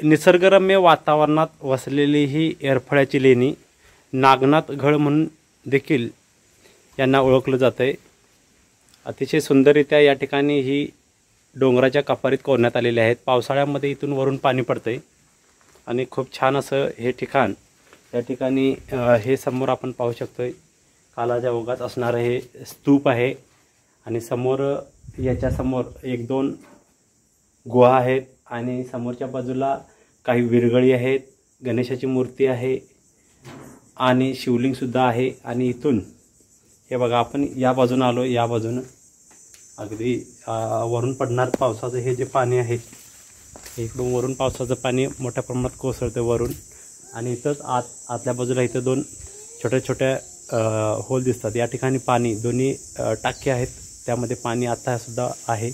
निसर्गरम्य वातावरणात वसलेली ही एरफळ्याची लेणी नागनाथ घळ म्हणून देखील यांना ओळखलं जातं आहे। अतिशय सुंदररित्या या ठिकाणी ही डोंगराच्या कपारीत कोरण्यात आलेले आहेत। पावसाळ्यामध्ये इथून वरून पाणी पडतंय आणि खूप छान असं हे ठिकाण या ठिकाणी हे समोर आपण पाहू शकतोय कालाच्या ओघात असणारे हे स्तूप आहे आणि समोर याच्या समोर एक दोन गुहा आहेत आणि समोरच्या बाजूला काही विरगळी आहेत, गणेशाची मूर्ती आहे आणि शिवलिंग सुद्धा आहे। आणि इथून हे बघा आपण या बाजूने आलो, या बाजूने अगदी वरून पडणार पावसाचं हे जे पाणी आहे इकडून वरून पावसाचं पाणी मोठ्या प्रमाणात कोसळतं वरून आणि इथंच आतल्या बाजूला इथं दोन छोट्या छोट्या होल दिसतात। या ठिकाणी पाणी दोन्ही टाके आहेत, त्यामध्ये पाणी आता सुद्धा आहे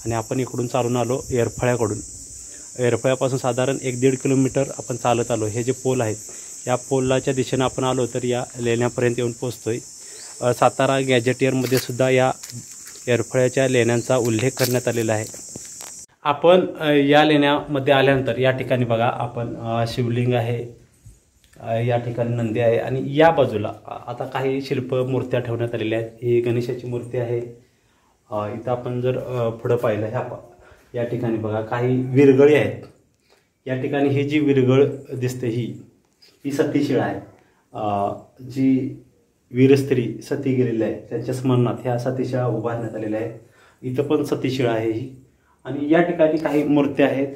आणि आपण इकडून चालून आलो एरफळ्याकडून। एरफळ्यापासून साधारण 1-1.5 किलोमीटर आपण चालत आलो। हे जे पोल आहेत या पोलाच्या दिशेने आपण आलो तर या लेण्यापर्यंत येऊन पोहोचतोय। सातारा गॅजेटियरमध्ये सुद्धा या एरफळ्याच्या लेण्यांचा उल्लेख करण्यात आलेला आहे। आपण या लेण्यामध्ये आल्यानंतर या ठिकाणी बघा आपण शिवलिंग आहे, या ठिकाणी नंदी आहे आणि या बाजूला आता काही शिल्प मूर्त्या ठेवण्यात आलेल्या आहेत। ही गणेशाची मूर्ती आहे। इथं आपण जर पुढं पाहिलं या ठिकाणी बघा काही विरगळी आहेत। या ठिकाणी ही जी विरगळ दिसते ही सतीशिळा आहे। जी वीरस्त्री सती गेलेली आहे त्यांच्या स्मरणात ह्या सतीशिळा उभारण्यात आलेल्या आहेत। इथं पण सतीशिळा आहे ही आणि या ठिकाणी काही मूर्त्या आहेत,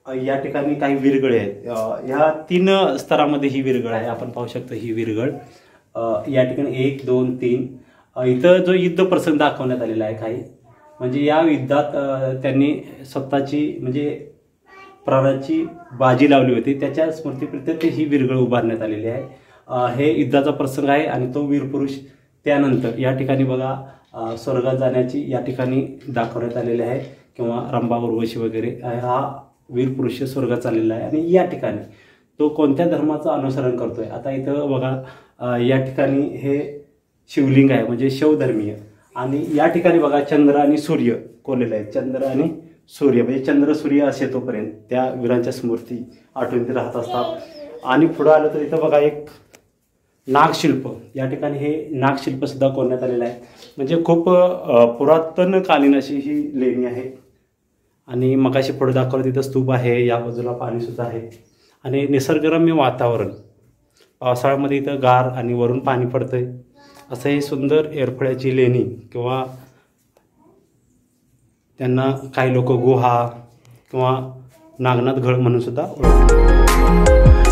या ठिकाणी काही विरगळे आहेत। ह्या 3 स्तरामध्ये ही विरगळ आहे, आपण पाहू शकतो ही विरगळ या ठिकाणी 1, 2, 3 इथं जो युद्ध प्रसंग दाखवण्यात आलेला आहे काही म्हणजे या युद्धात त्यांनी स्वतःची म्हणजे प्राणाची बाजी लावली होती त्याच्या स्मृतीप्रित्यर्थ ही विरगळ उभारण्यात आलेली आहे। हे युद्धाचा प्रसंग आहे आणि तो वीरपुरुष त्यानंतर या ठिकाणी बघा स्वर्गात जाण्याची या ठिकाणी दाखवण्यात आलेले आहे किंवा रंभा उर्वशी वगैरे हा वीरपुरुष स्वर्गात चाललेला आहे आणि या ठिकाणी तो कोणत्या धर्माचं अनुसरण करतोय। आता इथं बघा या ठिकाणी हे शिवलिंग आहे म्हणजे शैवधर्मीय आणि या ठिकाणी बघा चंद्र आणि सूर्य कोरलेले आहेत। चंद्र आणि सूर्य म्हणजे चंद्र सूर्य असे तोपर्यंत त्या वीरांच्या स्मृती आठवणीत राहत असतात। आणि पुढे आलं तर इथं बघा एक नागशिल्प, या ठिकाणी हे नागशिल्प सुद्धा कोरण्यात आलेलं आहे म्हणजे खूप पुरातनकालीन अशी ही लेणी आहे। आणि मगाशी पुढे दाखवलं तिथं स्तूप आहे, या बाजूला पाणी सुद्धा आहे आणि निसर्गरम्य वातावरण। पावसाळ्यामध्ये इथं गार आणि वरून पाणी पडतंय असं ही सुंदर एरफळ्याची लेणी किंवा त्यांना काही लोक गुहा किंवा नागनाथ घळ म्हणून सुद्धा ओळखतात।